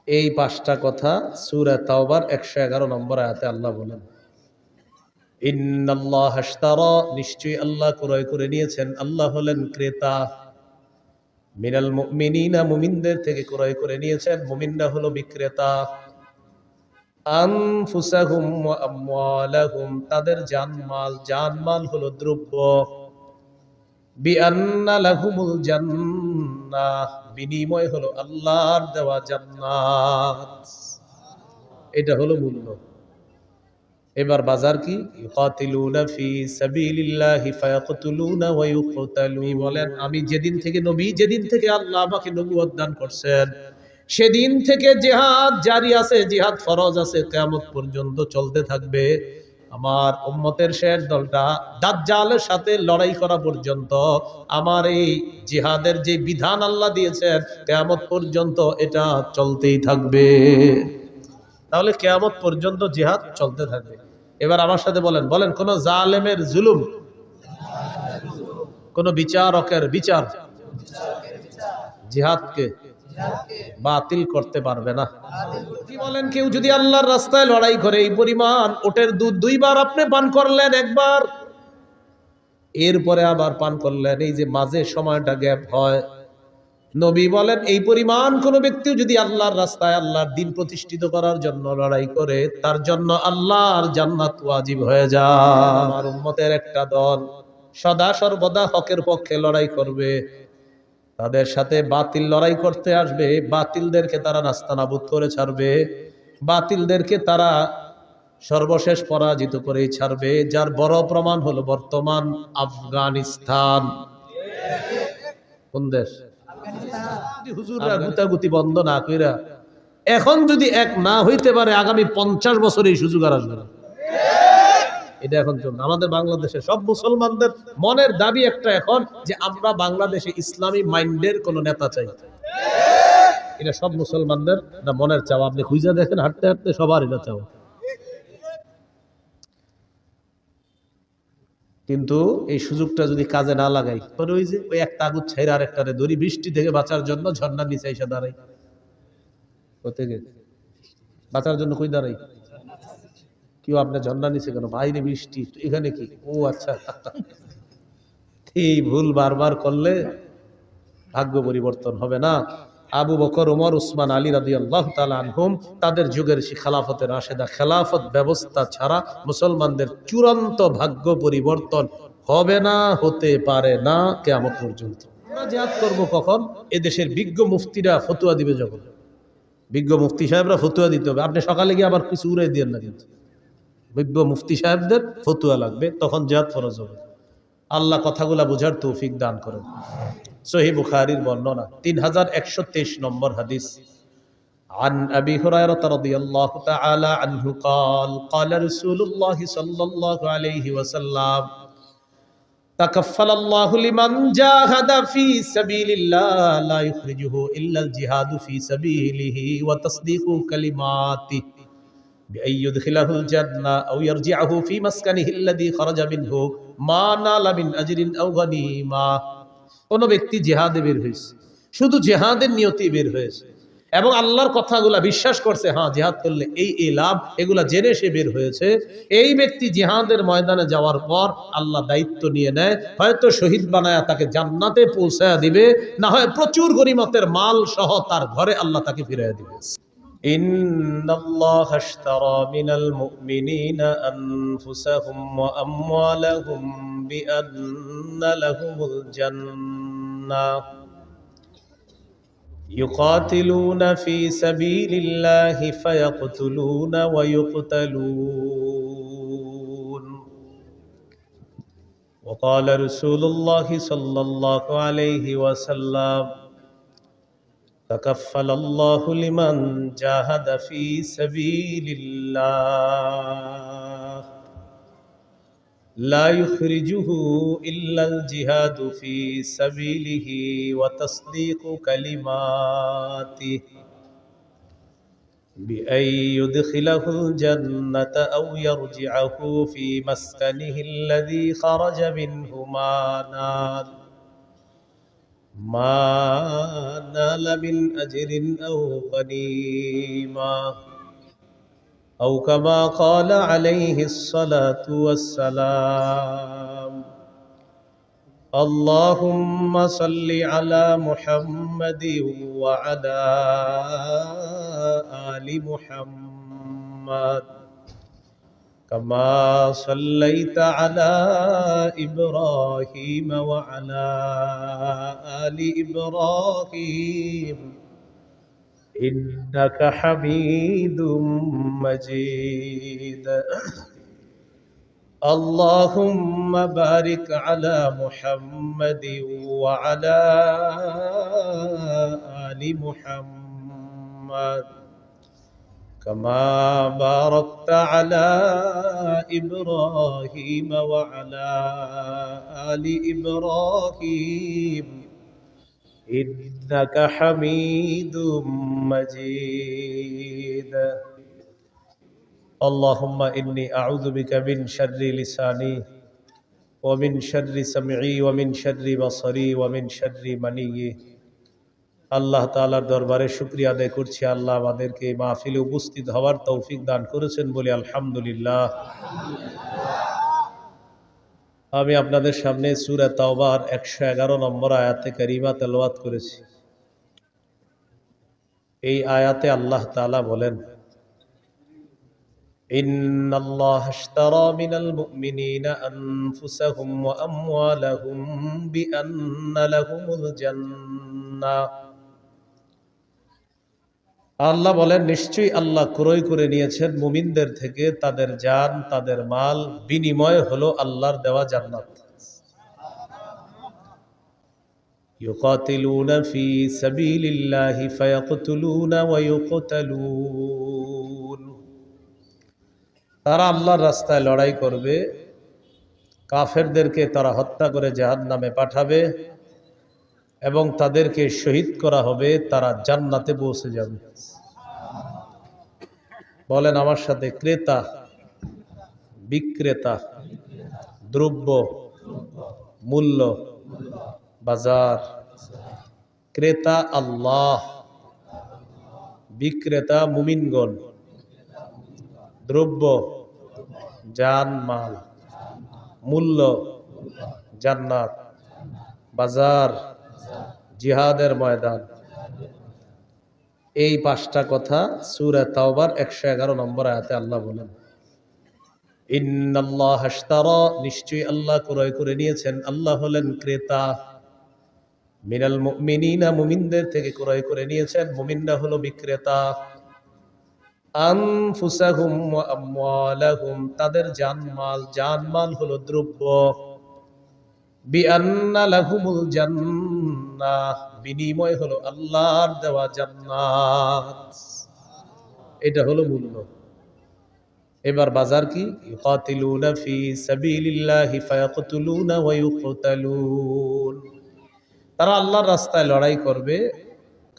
এই পাঁচটা কথা সূরা তাওবার 111 নম্বর আয়াতে আল্লাহ বলেন, ইন্নাল্লাহা আশতারা, নিশ্চয়ই আল্লাহ ক্রয় করে নিয়েছেন, আল্লাহ হলেন ক্রেতা, মিনাল মুমিনিনা, মুমিনদের থেকে ক্রয় করে নিয়েছেন, মুমিনরা হলো বিক্রেতা, আনফুসাহুম ওয়া আমওয়ালাহুম, তাদের জানমাল হলো দ্রব্য, বিআন্না লাহুমুল জান্নাহ, বিনিময় হলো আল্লাহর দেওয়া জান্নাত। এটা হলো মূল্য। এবার বাজার কি? ইউকাতিলুনা ফি সাবিলিল্লাহি ফায়াকতুলুনা ওয়া ইউকতালুন। বলেন, আমি যেদিন থেকে আল্লাহ আমাকে নবুয়ত দান করছেন, সেদিন থেকে জিহাদ জারি আছে, জিহাদ ফরজ আছে, কিয়ামত পর্যন্ত চলতে থাকবে। আমার উম্মতের শেষ দলটা দাজ্জালের সাথে লড়াই করা পর্যন্ত আমার এই জিহাদের যে বিধান আল্লাহ দিয়েছেন, কিয়ামত পর্যন্ত এটা চলতেই থাকবে। তাহলে কিয়ামত পর্যন্ত জিহাদ চলতে থাকবে। এবার আমার সাথে বলেন, কোন জালেমের জুলুম, কোন বিচারকের বিচার জিহাদকে বাতিল করতে পারবে না। কি বলেন, কেউ যদি আল্লাহর রাস্তায় লড়াই করে, এই পরিমাণ ওটের দুধ 2 বার আপনি পান করলেন, একবার এরপরে আবার পান করলেন, এই যে মাঝে সময়টা গ্যাপ হয়, নবী বলেন এই পরিমাণ কোন ব্যক্তি যদি আল্লাহর রাস্তায় আল্লাহর দ্বীন প্রতিষ্ঠিত করার জন্য লড়াই করে, তার জন্য আল্লাহর জান্নাত ওয়াজিব হয়ে যায়। আমার উম্মতের একটা দল সদা সর্বদা হকের পক্ষে লড়াই করবে, তাদের সাথে বাতিল লড়াই করতে আসবে, বাতিলদেরকে তারা নাস্তানাবুদ করে ছাড়বে, বাতিলদেরকে তারা সর্বশেষ পরাজিত করেই ছাড়বে। যার বড় প্রমাণ হলো বর্তমান আফগানিস্তান। কোন দেশ? হুজুররা গুতাগুতি বন্ধ না কইরা এখন যদি এক না হইতে পারে, আগামী 50 বছর এই সুযোগ আর আসবে না। এটা এখন চলছে আমাদের বাংলাদেশে। সব মুসলমানদের মনের দাবি একটা এখন, যে আমরা বাংলাদেশে ইসলামী মাইন্ডের কোন নেতা চাই। এটা সব মুসলমানদের মনের চাওয়া। আপনি খুঁজে দেখেন, হাঁটতে হাঁটতে সবার এটা চাওয়া। কিন্তু এই সুযোগটা যদি কাজে না লাগাই, তবে ওই যে ওই একটা আগুন ছাইরা আরেকটারে ধরি, বৃষ্টি থেকে বাঁচার জন্য ঝর্ণার নিচে এসে দাঁড়াই। কোথেকে বাঁচার জন্য কই দাঁড়াই? কেউ আপনার ঝর্ণার নিচে কেন? বাইরে বৃষ্টি, এখানে কি? ও আচ্ছা। এই ভুল বারবার করলে ভাগ্য পরিবর্তন হবে না। আবু বকর, ওমর, উসমান, আলী রাদিয়াল্লাহু তাআলা আনহুম, তাদের যুগের সেই খেলাফতের রাশেদা, খেলাফত ব্যবস্থা ছাড়া মুসলমানদের চূড়ান্ত ভাগ্য পরিবর্তন হবে না, হতে পারে না কিয়ামত পর্যন্ত। আমরা জিহাদ করব কখন? এদেশের বিজ্ঞ মুফতিরা ফতোয়া দিবে যখন। বিজ্ঞ মুফতি সাহেবরা ফতোয়া দিতে হবে। আপনি সকালে গিয়ে আবার কিছু উড়াই দিয়েন না, কিন্তু বিজ্ঞ মুফতি সাহেবদের ফতোয়া লাগবে, তখন জিহাদ ফরজ হবে। আল্লাহ কথাগুলা বুঝার তৌফিক দান করেন। সহিহ বুখারীর বর্ণনা 3123 নম্বর হাদিস, عن أبي هريرة رضي الله تعالى عنه قال قال رسول الله صلى الله عليه وسلم تكفل الله لمن جاهد في سبيل الله لا يخرجه إلا الجهاد في سبيله وتصديق كلماته بأن يدخله الجنة أو يرجعه في مسكنه الذي خرج منه ما نال من أجر أو غنيمة। কোন ব্যক্তি জিহাদে বের হয়েছে, শুধু জিহাদের নিয়তে বের হয়েছে এবং আল্লাহর কথাগুলা বিশ্বাস করছে, হ্যাঁ জিহাদ করলে এই লাভ, এগুলা জেনে সে বের হয়েছে, এই ব্যক্তি জিহাদের ময়দানে যাওয়ার পর আল্লাহ দায়িত্ব নিয়ে নেয়, হয়তো শহীদ বানায়া তাকে জান্নাতে পৌঁছায়া দিবে, না হয় প্রচুর গনিমতের মাল সহ তার ঘরে আল্লাহ তাকে ফিরিয়ে দিবে। ইন্নাল্লাহা আশতারা মিনাল মুমিনিনা আনফুসাহুম ওয়া আমওয়ালাহুম বিআন্না লাহুমুল জান্নাহ يقاتلون في سبيل الله فيقتلون ويقتلون وقال رسول الله صلى الله عليه وسلم تكفل الله لمن جاهد في سبيل الله لا يخرجه إلا الجهاد في سبيله وتصديق كلماته بأن يدخله الجنة أو يرجعه في مسكنه الذي خرج منه ما نال ما نال من أجر أو غنيمة أو كما قال عليه الصلاة والسلام اللهم صل على محمد وعلى آل محمد كما صليت على إبراهيم وعلى آل إبراهيم إنك حميد مجيد اللهم بارك على محمد وعلى آل محمد كما باركت على إبراهيم وعلى آل إبراهيم إنك حميد مجيد اللهم إني أعوذ بك من شر لساني ومن شر سمعي ومن شر بصري ومن شر مني আল্লাহ তাআলার দরবারে শুকরিয়া আদায় করছি আল্লাহ আমাদেরকে এই মাহফিলে উপস্থিত হওয়ার তৌফিক দান করেছেন বলে আলহামদুলিল্লাহ। আমি আপনাদের সামনে সূরা তাওবার 111 নম্বর আয়াতে কারিমা তেলাওয়াত করেছি। এই আয়াতে আল্লাহ তাআলা বলেন ইন্নাল্লাহা আশতারা মিনাল মুমিনিনা আনফুসাহুম ওয়া আমওয়ালাহুম বিআন্না লাহুমুল জান্নাহ। আল্লাহ বলেন নিশ্চয়ই আল্লাহ ক্রয় করে নিয়েছেন মুমিনদের থেকে তাদের জান তাদের মাল, বিনিময় হলো আল্লাহর দেওয়া জান্নাত। ইউকাতিলুনা ফি সাবিলিল্লাহি ফায়াকতুলুনা ওয়া ইউকতালুন। তারা আল্লাহর রাস্তায় লড়াই করবে, কাফেরদেরকে তারা হত্যা করে জাহান্নামে পাঠাবে এবং তাদেরকে শহীদ করা হবে, তারা জান্নাতে পৌঁছে যাবে। বলেন আমার সাথে, ক্রেতা বিক্রেতা, দ্রব্য মূল্য বাজার। ক্রেতা আল্লাহ, বিক্রেতা মুমিনগণ, দ্রব্য জান মাল, মূল্য জান্নাত, বাজার জিহাদের ময়দান। এই পাঁচটা কথা সূরা তাওবার 111 নম্বর আয়াতে আল্লাহ বলেন ইন্নাল্লাহা আশতারা, নিশ্চয়ই আল্লাহ ক্রয় করে নিয়েছেন, আল্লাহ হলেন ক্রেতা, মিনাল মুমিনিনা, মুমিনদের থেকে ক্রয় করে নিয়েছেন, মুমিনরা হলো বিক্রেতা, আনফুসাহুম ওয়া আমওয়ালাহুম, তাদের জানমাল, জানমাল হলো দ্রব্য, বিআন্না লাহুমুল জান্নাহ, বিনিময় হলো আল্লাহর দেওয়া জান্নাত। এটা হলো মূল্য। এবার বাজার কি? ইউকাতিলুনা ফি সাবিলিল্লাহি ফায়াকতুলুনা ওয়া ইউকতালুন। তারা আল্লাহর রাস্তায় লড়াই করবে,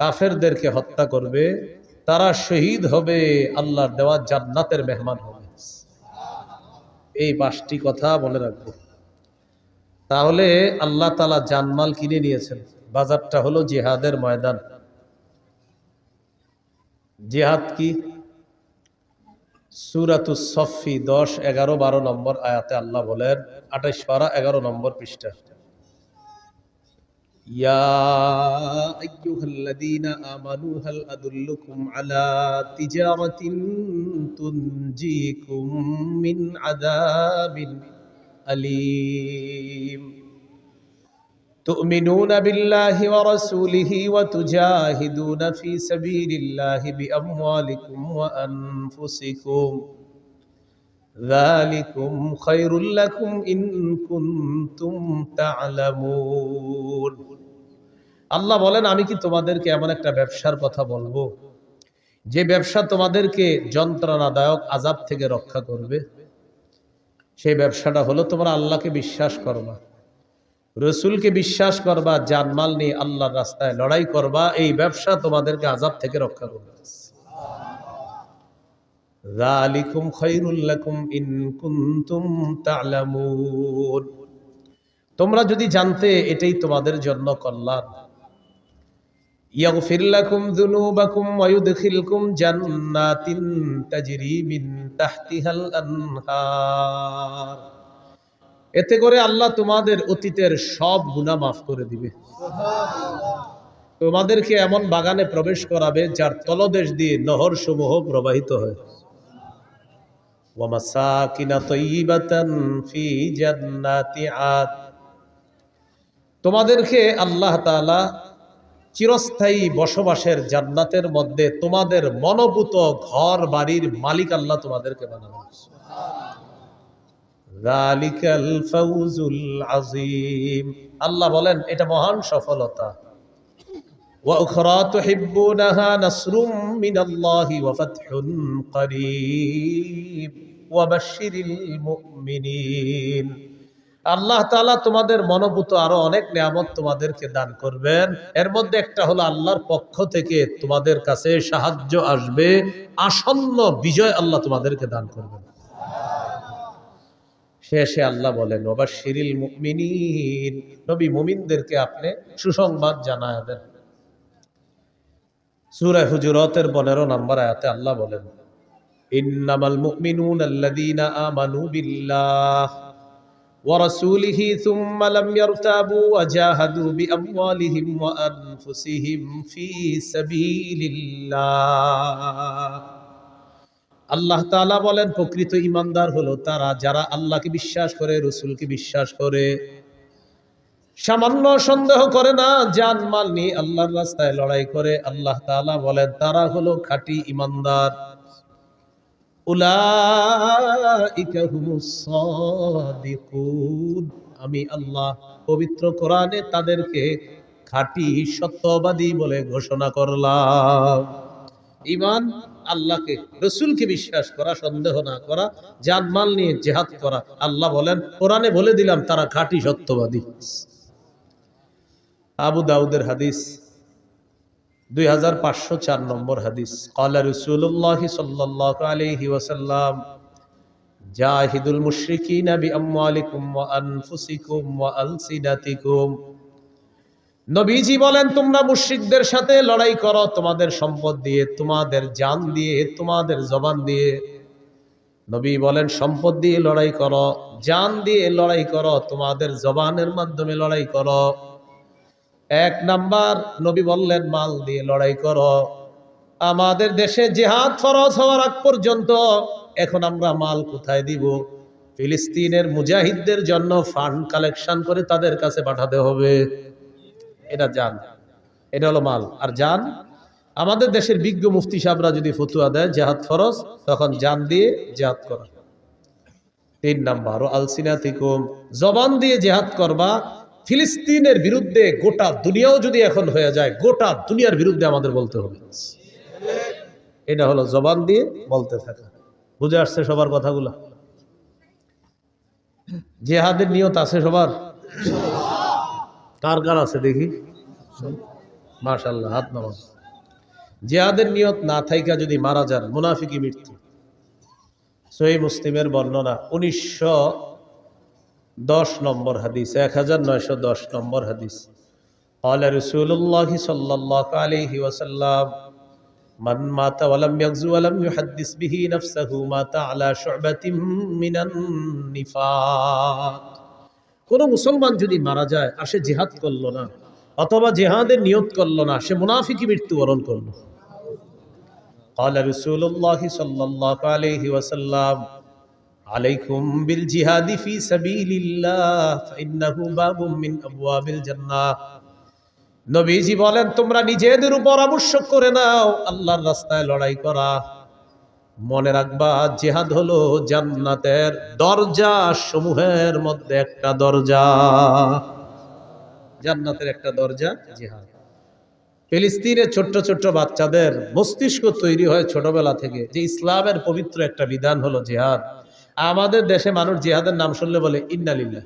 কাফেরদেরকে হত্যা করবে, তারা শহীদ হবে, আল্লাহর দেওয়া জান্নাতের মেহমান হবে। এই পাঁচটি কথা মনে রাখবো। তাহলে আল্লাহ তাআলা জানমাল কিনে নিয়েছেন। বাজারটা হলো জিহাদের ময়দান। জিহাদ কি? সূরাতুস সফফি 10, 11, 12 নম্বর আয়াতে আল্লাহ বলেন, 28 পারা 11 নম্বর পৃষ্ঠা, ইয়া আইয়ুহাল্লাযীনা আমানু হাল আদুল্লুকুম আলা তিজারাতিন তুনজিকুম মিন আযাবিন আলীম তুমিনুনা বিল্লাহি ওয়া রাসূলিহি ওয়া তুজাহিদুনা ফি সাবিলিল্লাহি বিআমওয়ালিকুম ওয়া আনফুসিকুম যালিকুম খায়রুল লাকুম ইন কুনতুম তা'লামুন। আল্লাহ বলেন আমি কি তোমাদেরকে এমন একটা ব্যবসার কথা বলবো যে ব্যবসা তোমাদেরকে যন্ত্রণাদায়ক আযাব থেকে রক্ষা করবে? সেই ব্যবসাটা হলো তোমরা আল্লাহকে বিশ্বাস করবা, রসুলকে বিশ্বাস করবা, জানমাল নিয়ে আল্লাহর রাস্তায় লড়াই করবা। এই ব্যবসা তোমাদেরকে আযাব থেকে রক্ষা করবে। যালিকুম খায়রুল লাকুম ইন কুনতুম তা'লামুন। তোমরা যদি জানতে এটাই তোমাদের জন্য কল্যাণ, ইয়াগফির লাকুম যুনুবাকুম ওয়া ইউদখিলকুম জান্নাতিন তাজরি মিন তাহতিহাল আনহার। এতে করে আল্লাহ তোমাদের অতীতের সব গুনাহ মাফ করে দিবে। তোমাদেরকে এমন বাগানে প্রবেশ করাবে যার তলদেশ দিয়ে নহর সমূহ প্রবাহিত হয়। ওয়া মাসাকিনা তাইয়িবাতান ফি জান্নাতি আদ। তোমাদেরকে আল্লাহ তাআলা চিরস্থায়ী বসবাসের জান্নাতের মধ্যে তোমাদের মনোভূত ঘর বাড়ির মালিক আল্লাহ তোমাদেরকে বানাবেন। যালিকাল ফাউজুল আযীম। আল্লাহ বলেন এটা মহান সফলতা। ওয়া উখরা তুহিব্বুনাহা নাসরুম মিনাল্লাহি ওয়া ফাতহুন করিব ওয়া বাশশিরিল মুমিনিন। আল্লাহ তাআলা তোমাদের মনোভূত আরো অনেক নিয়ামত তোমাদেরকে দান করবেন। এর মধ্যে একটা হলো আল্লাহর পক্ষ থেকে তোমাদের কাছে সাহায্য আসবে, আসন্ন বিজয় আল্লাহ তোমাদেরকে দান করবেন। শেষে আল্লাহ বলেন ওয়া বাশশিরিল মুমিনিন, নবী মুমিনদেরকে আপনি সুসংবাদ জানায় দেন। সূরা হুজুরাতের 15 নম্বর আয়াতে আল্লাহ বলেন ইন্নামাল মুমিনুনা আল্লাযীনা আমানু বিল্লাহ ওয়া রাসূলিহি সুম্মা লাম ইয়ারতাবু ওয়া জাহাদু বিআমওয়ালিহিম ওয়া আনফুসিহিম ফি সাবিলিল্লাহ। আল্লাহ তাআলা বলেন প্রকৃত ঈমানদার হলো তারা যারা আল্লাহকে বিশ্বাস করে, রাসূলকে বিশ্বাস করে, সামান্য সন্দেহ করে না, জান মাল নিয়ে আল্লাহর রাস্তায় লড়াই করে। আল্লাহ তাআলা বলেন তারা হলো খাঁটি ঈমানদার। উলাইকা হুমুস সাদিকুন, আমি আল্লাহ পবিত্র কোরআনে তাদেরকে খাঁটি সত্যবাদী বলে ঘোষণা করলাম। ঈমান আল্লাহকে রাসূলকে বিশ্বাস করা, সন্দেহ না করা, জান মাল নিয়ে জিহাদ করা। আল্লাহ বলেন কোরআনে বলে দিলাম তারা খাঁটি সত্যবাদী। আবু দাউদের হাদিস 2504 নম্বর হাদিস। ক্বালা রাসূলুল্লাহ সাল্লাল্লাহু আলাইহি ওয়াসাল্লাম জাহিদুল মুশরিকিনা বিআমওয়ালিকুম ওয়া আনফুসিকুম ওয়া আলসিনাতিকুম। নবীজি বলেন তোমরা মুশরিকদের সাথে লড়াই করো তোমাদের সম্পদ দিয়ে, তোমাদের জান দিয়ে, তোমাদের জবান দিয়ে। নবী বলেন সম্পদ দিয়ে লড়াই করো, জান দিয়ে লড়াই করো, তোমাদের জবানের মাধ্যমে লড়াই করো। এক নাম্বার নবী বললেন মাল দিয়ে লড়াই করো। আমাদের দেশে জিহাদ ফরজ হওয়ার আগ পর্যন্ত এখন আমরা মাল কোথায় দিব? ফিলিস্তিনের মুজাহিদদের জন্য ফান্ড কালেকশন করে তাদের কাছে পাঠাতে হবে। এটা জান, এটা হলো মাল। আর জান আমাদের দেশের বিজ্ঞ মুফতি সাহেবরা যদি ফতুয়া দেয় জিহাদ ফরজ, তখন জান দিয়ে জিহাদ করা। 3 নাম্বার ও আলসিনাতিকুম, জবান দিয়ে জিহাদ করবা। ফিলিস্তিনের বিরুদ্ধে গোটা দুনিয়াও যদি এখন হয়ে যায়, গোটা দুনিয়ার বিরুদ্ধে আমাদের বলতে হবে। এটা হলো জবান দিয়ে বলতে থাকা। বুঝে আসছে সবার কথাগুলো? জিহাদের নিয়ত আছে সবার? কার কার আছে দেখি? মাশাআল্লাহ, হাত নামান। জিহাদের নিয়ত না থাইকা যদি মারা যান, মুনাফিকি মৃত্যু। সহিহ মুসলিমের বর্ণনা 1910 নম্বর হাদিস, 1910 নম্বর হাদিস। ক্বালা রাসূলুল্লাহ সাল্লাল্লাহু আলাইহি ওয়াসাল্লাম মান মাতা ওয়া লাম ইয়াগজু ওয়া লাম ইউহাদ্দিস বিহি নাফসাহু মাতা আলা শু'বাতিন মিনান নিফাক। কোন মুসলমান যদি মারা যায় আর সে জিহাদ করলো না অথবা জিহাদের নিয়ত করলো না, সে মুনাফিকি মৃত্যুবরণ করলো। ক্বালা রাসূলুল্লাহ সাল্লাল্লাহু আলাইহি ওয়াসাল্লাম আলাইকুম বিল জিহাদি ফি সাবিলিল্লাহ ফাইন্নাহু বাবুম মিন আবওয়াবিল জান্নাহ। নবীজি বলেন তোমরা নিজেদের উপর আবশ্যক করে নাও আল্লাহর রাস্তায় লড়াই করা। মনে রাখবা জিহাদ হলো জান্নাতের দরজা সমূহের মধ্যে একটা দরজা। জান্নাতের একটা দরজা জিহাদ। ফিলিস্তিনের ছোট্ট ছোট্ট বাচ্চাদের মস্তিষ্ক তৈরি হয় ছোটবেলা থেকে যে ইসলামের পবিত্র একটা বিধান হলো জিহাদ। আমাদের দেশে মানুষ জিহাদের নাম শুনলে বলে ইন্না লিল্লাহ।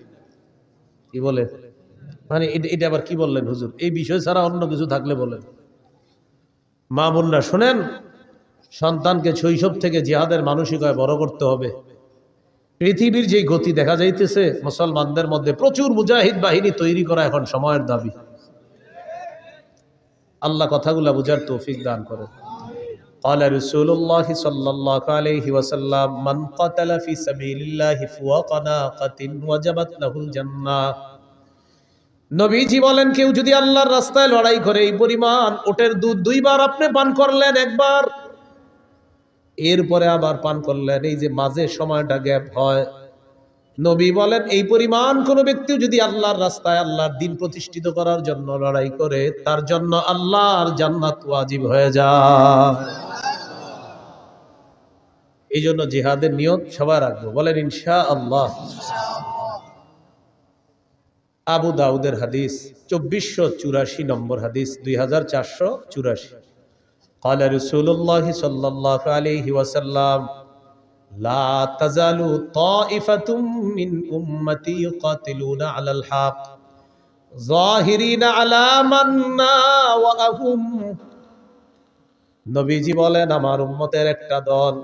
কি বলে? মানে এটা আবার কি বললেন হুজুর? এই বিষয় ছাড়া অন্য কিছু থাকলে বলেন। মা বোনরা শোনেন, সন্তানকে শৈশব থেকে জিহাদের মানসিকতায় বড় করতে হবে। পৃথিবীর যে গতি দেখা যাইতেছে, মুসলমানদের মধ্যে প্রচুর মুজাহিদ বাহিনী তৈরি করা এখন সময়ের দাবি। আল্লাহ কথাগুলো বুঝার তৌফিক দান করেন। قال رسول الله صلى الله عليه وسلم من قتل في سبيل الله فوق ناقة وجبت له الجنة। নবীজি বলেন, কেউ যদি আল্লাহর রাস্তায় লড়াই করে এই পরিমাণ ওটের দুধ দুইবার আপনি পান করলেন, একবার এরপরে আবার পান করলেন, এই যে মাঝে সময়টা গ্যাপ হয়, নবী বলেন এই পরিমাণ কোন ব্যক্তি যদি আল্লাহর রাস্তায় আল্লাহর দ্বীন প্রতিষ্ঠিত করার জন্য লড়াই করে, তার জন্য আল্লাহর জান্নাত ওয়াজিব হয়ে যায়। এই জন্য জিহাদের নিয়ত সবাই রাখবো, বলেন ইনশাআল্লাহ। আবু দাউদের হাদিস 2484 নম্বর হাদিস, 2484। قال رسول الله صلى الله عليه وسلم لا تزال طائفة من أمتي يقاتلون على الحق ظاهرين على من ناوأهم। নবীজি বলেন, আমার উম্মতের একটা দল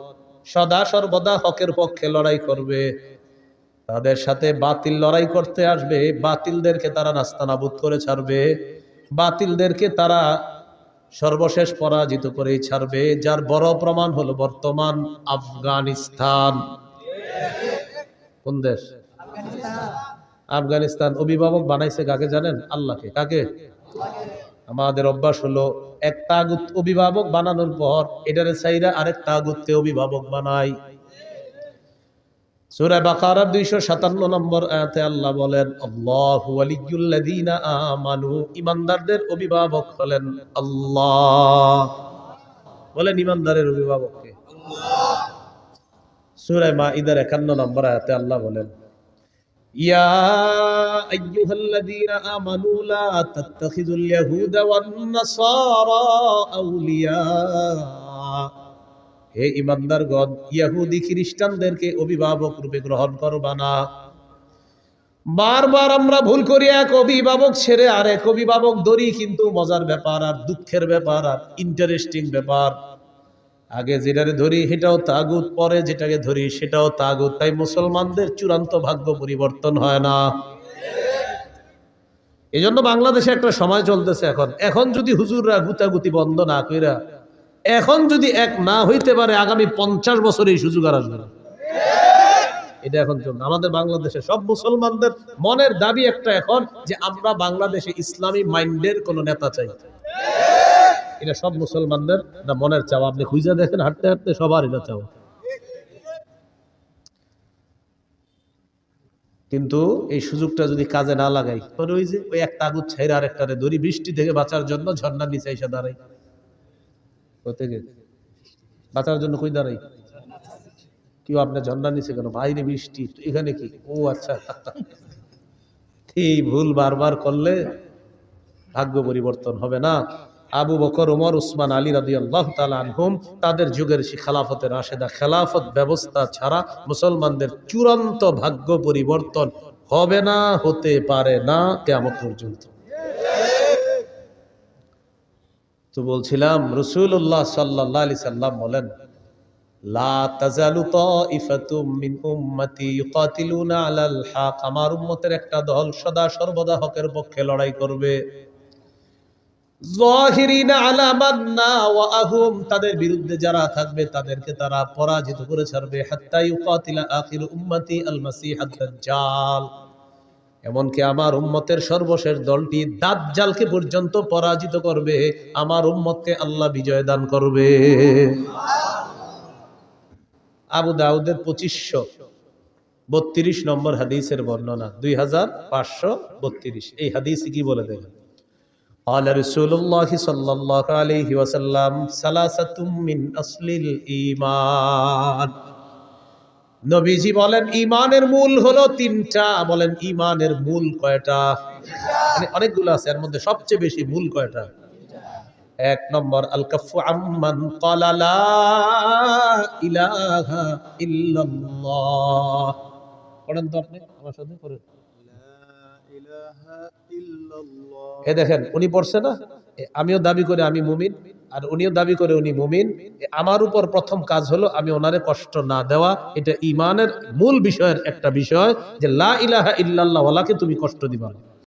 সদা সর্বদা হকের পক্ষে লড়াই করবে, তাদের সাথে বাতিল লড়াই করতে আসবে, বাতিলদেরকে তারা নাস্তানাবুদ করে ছাড়বে, বাতিলদেরকে তারা সর্বশেষ পরাজিত করেই ছাড়বে। যার বড় প্রমাণ হলো বর্তমান আফগানিস্তান। কোন দেশ? আফগানিস্তান। অভিভাবক বানাইছে কাকে জানেন? আল্লাহকে। কাকে? আমাদের অভ্যাস হলো এক তাগুত অভিভাবক বানানোর পর এটারে চাইরা আরেক তাগুতকে অভিভাবক বানাই। সূরা বাকারার 257 নম্বর আয়াতে আল্লাহ বলেন, আল্লাহু ওয়ালিয়্যুল্লাযীনা আমানু, ঈমানদারদের অভিভাবক হলেন আল্লাহ। বলেন ঈমানদারের অভিভাবক কে? আল্লাহ। সূরা মাঈদার 51 নম্বর আয়াতে আল্লাহ বলেন, ইয়া আইয়ুহাল্লাযীনা আমানু লা তাত্তাখিযুল ইয়াহুদা ওয়ান নাসারা আউলিয়া। হে ঈমানদারগণ, ইহুদি খ্রিস্টানদেরকে অভিভাবক রূপে গ্রহণ করবা না। বারবার আমরা ভুল করি, এক অভিভাবক ছেড়ে আরেক অভিভাবক ধরি, কিন্তু মজার ব্যাপার আর দুঃখের ব্যাপার আর ইন্টারেস্টিং ব্যাপার, আগে যেটাকে ধরি সেটাও তাগুত, পরে যেটাকে ধরি সেটাও তাগুত। তাই মুসলমানদের চূড়ান্ত ভাগ্য পরিবর্তন হয় না। এই জন্য বাংলাদেশে একটা সময় চলতেছে এখন যদি হুজুররা গুতাগুতি বন্ধ না কইরা এখন যদি এক না হইতে পারে, আগামী 50 বছর এই সুযোগ আর আসবে না। এটা এখন চলবে আমাদের বাংলাদেশে। সব মুসলমানদের মনের দাবি একটা এখন, যে আমরা বাংলাদেশে ইসলামী মাইন্ডের কোন নেতা চাই। এটা সব মুসলমানদের মনের চাওয়া। আপনি খুঁজে দেখেন, হাঁটতে হাঁটতে সবার এটা চাওয়া। কিন্তু এই সুযোগটা যদি কাজে না লাগাই, ওই যে ওই একটা আগুন ছাইরা আরেকটারে ধরি, বৃষ্টি থেকে বাঁচার জন্য ঝর্ণার নিচে এসে দাঁড়াই, বাঁচার জন্য কই দাঁড়াই? কেউ আপনার ঝর্ণার নিচে কেন? বাইরে বৃষ্টি, এখানে কি? ও আচ্ছা। এই ভুল বারবার করলে ভাগ্য পরিবর্তন হবে না। আবু বকর, ওমর, উসমান, আলী রাদিয়াল্লাহু তাআলা আনহুম, তাদের যুগের সেই খেলাফতের রাশেদা, খেলাফত ব্যবস্থা ছাড়া মুসলমানদের চূড়ান্ত ভাগ্য পরিবর্তন হবে না, হতে পারে না কিয়ামত পর্যন্ত। তো বলছিলাম, রাসূলুল্লাহ সাল্লাল্লাহু আলাইহি সাল্লাম বলেন, লা তাজালু তাইফাতুম মিন উম্মতি ইউকাতিলুনা আলাল হক। আমার উম্মতের একটা দল সদা সর্বদা হকের পক্ষে লড়াই করবে। যাহিরিনা আলা মান নাওয়াহুম, তাদের বিরুদ্ধে যারা থাকবে তাদেরকে তারা পরাজিত করে ছাড়বে। হাত্তা ইউকাতিলা আখির উম্মতি আল মাসিহাদ দাজ্জাল, এমনকি আমার উম্মতের সর্বশেষ দলটি দাজ্জালকে পর্যন্ত পরাজিত করবে। আমার উম্মতকে আল্লাহ বিজয় দান করবে। আবু দাউদের 2532 নম্বর হাদিসের বর্ণনা, 2532। এই হাদিসে কি বলে দেখেন, قال رسول الله صلى الله عليه وسلم ثلاثة من أصل الإيمان। নবীজি বলেন ঈমানের মূল হলো 3টা। বলেন ঈমানের মূল কয়টা? মানে অনেকগুলো আছে, এর মধ্যে সবচেয়ে বেশি মূল কয়টা? 1 নম্বর আল কাফু আম্মান ক্বালা লা ইলাহা ইল্লাল্লাহ। পড়েন তো আপনি আমার সাথে, পড়েন। এ দেখেন, উনি পড়ছে না, আমিও দাবি করে আমি মুমিন, আর উনিও দাবি করে উনি মুমিন। আমার উপর প্রথম কাজ হলো আমি ওনারে কষ্ট না দেওয়া। এটা ঈমানের মূল বিষয়ের একটা বিষয়, যে লা ইলাহা ইল্লাল্লাহ ওয়ালাকে তুমি কষ্ট দিবা না।